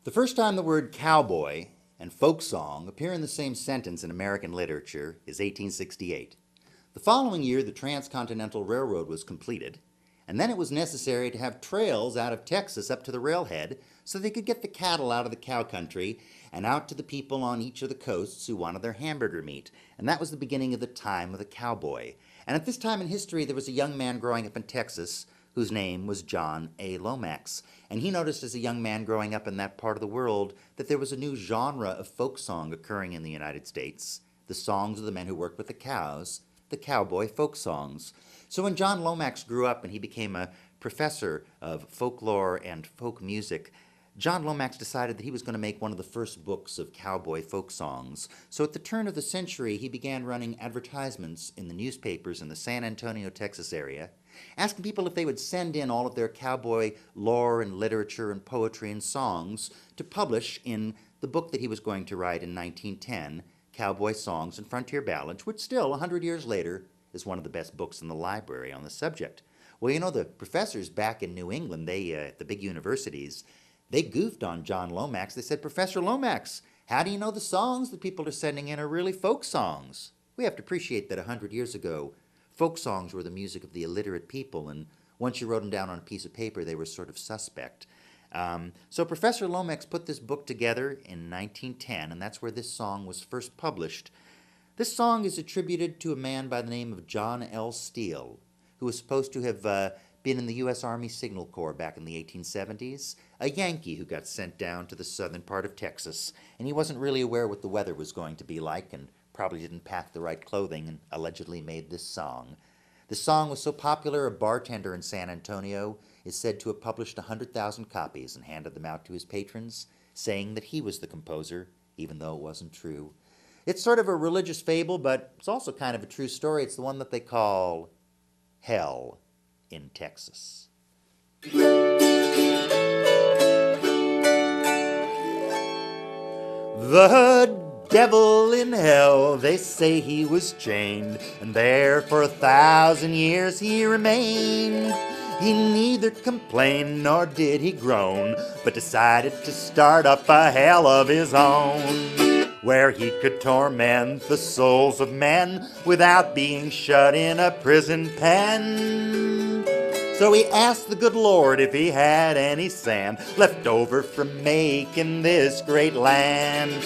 The first time the word cowboy and folk song appear in the same sentence in American literature is 1868. The following year, the Transcontinental Railroad was completed, and then it was necessary to have trails out of Texas up to the railhead so they could get the cattle out of the cow country and out to the people on each of the coasts who wanted their hamburger meat. And that was the beginning of the time of the cowboy. And at this time in history, there was a young man growing up in Texas whose name was John A. Lomax. And he noticed as a young man growing up in that part of the world that there was a new genre of folk song occurring in the United States, the songs of the men who worked with the cows, the cowboy folk songs. So when John Lomax grew up and he became a professor of folklore and folk music, John Lomax decided that he was going to make one of the first books of cowboy folk songs. So at the turn of the century, he began running advertisements in the newspapers in the San Antonio, Texas area, asking people if they would send in all of their cowboy lore and literature and poetry and songs to publish in the book that he was going to write in 1910, Cowboy Songs and Frontier Ballads, which still, 100 years later, is one of the best books in the library on the subject. Well, you know, the professors back in New England, at the big universities, they goofed on John Lomax. They said, "Professor Lomax, how do you know the songs that people are sending in are really folk songs?" We have to appreciate that 100 years ago, folk songs were the music of the illiterate people, and once you wrote them down on a piece of paper, they were sort of suspect. So Professor Lomax put this book together in 1910, and that's where this song was first published. This song is attributed to a man by the name of John L. Steele, who was supposed to have been in the U.S. Army Signal Corps back in the 1870s, a Yankee who got sent down to the southern part of Texas, and he wasn't really aware what the weather was going to be like and probably didn't pack the right clothing and allegedly made this song. The song was so popular, a bartender in San Antonio is said to have published 100,000 copies and handed them out to his patrons, saying that he was the composer, even though it wasn't true. It's sort of a religious fable, but it's also kind of a true story. It's the one that they call Hell in Texas. The devil in hell, they say he was chained, and there for 1,000 years he remained. He neither complained nor did he groan, but decided to start up a hell of his own, where he could torment the souls of men without being shut in a prison pen. So he asked the good Lord if he had any sand left over from making this great land.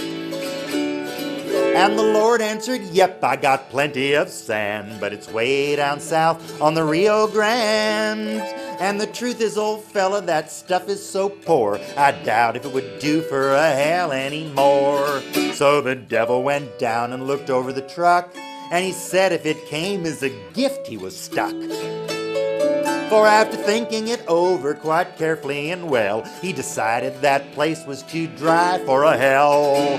And the Lord answered, "Yep, I got plenty of sand, but it's way down south on the Rio Grande. And the truth is, old fella, that stuff is so poor, I doubt if it would do for a hell anymore." So the devil went down and looked over the truck, and he said if it came as a gift he was stuck. For after thinking it over quite carefully and well, he decided that place was too dry for a hell.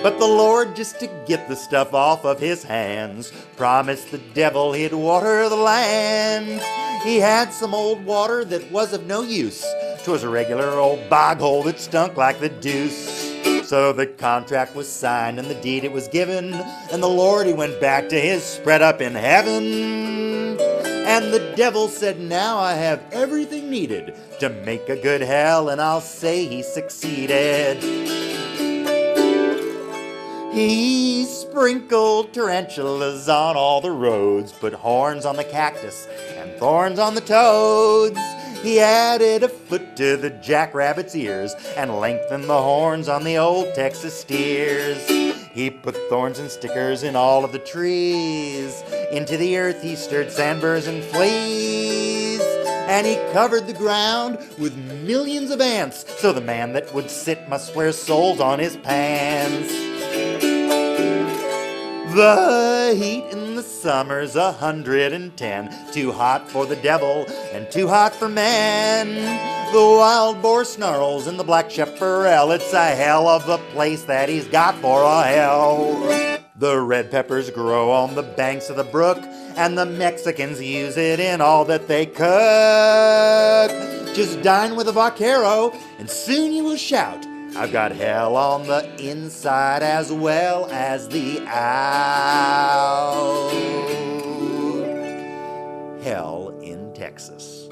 But the Lord, just to get the stuff off of his hands, promised the devil he'd water the land. He had some old water that was of no use. 'Twas a regular old bog hole that stunk like the deuce. So the contract was signed and the deed it was given, and the Lord, he went back to his spread up in heaven. And the devil said, "Now I have everything needed to make a good hell," and I'll say he succeeded. He sprinkled tarantulas on all the roads, put horns on the cactus and thorns on the toads. He added a foot to the jackrabbit's ears and lengthened the horns on the old Texas steers. He put thorns and stickers in all of the trees. Into the earth he stirred sandburrs and fleas. And he covered the ground with millions of ants, so the man that would sit must wear soles on his pants. The heat in the summer's 110, too hot for the devil and too hot for men. The wild boar snarls in the black chaparral, it's a hell of a place that he's got for a hell. The red peppers grow on the banks of the brook, and the Mexicans use it in all that they cook. Just dine with a vaquero, and soon you will shout, "I've got hell on the inside as well as the out." Hell in Texas.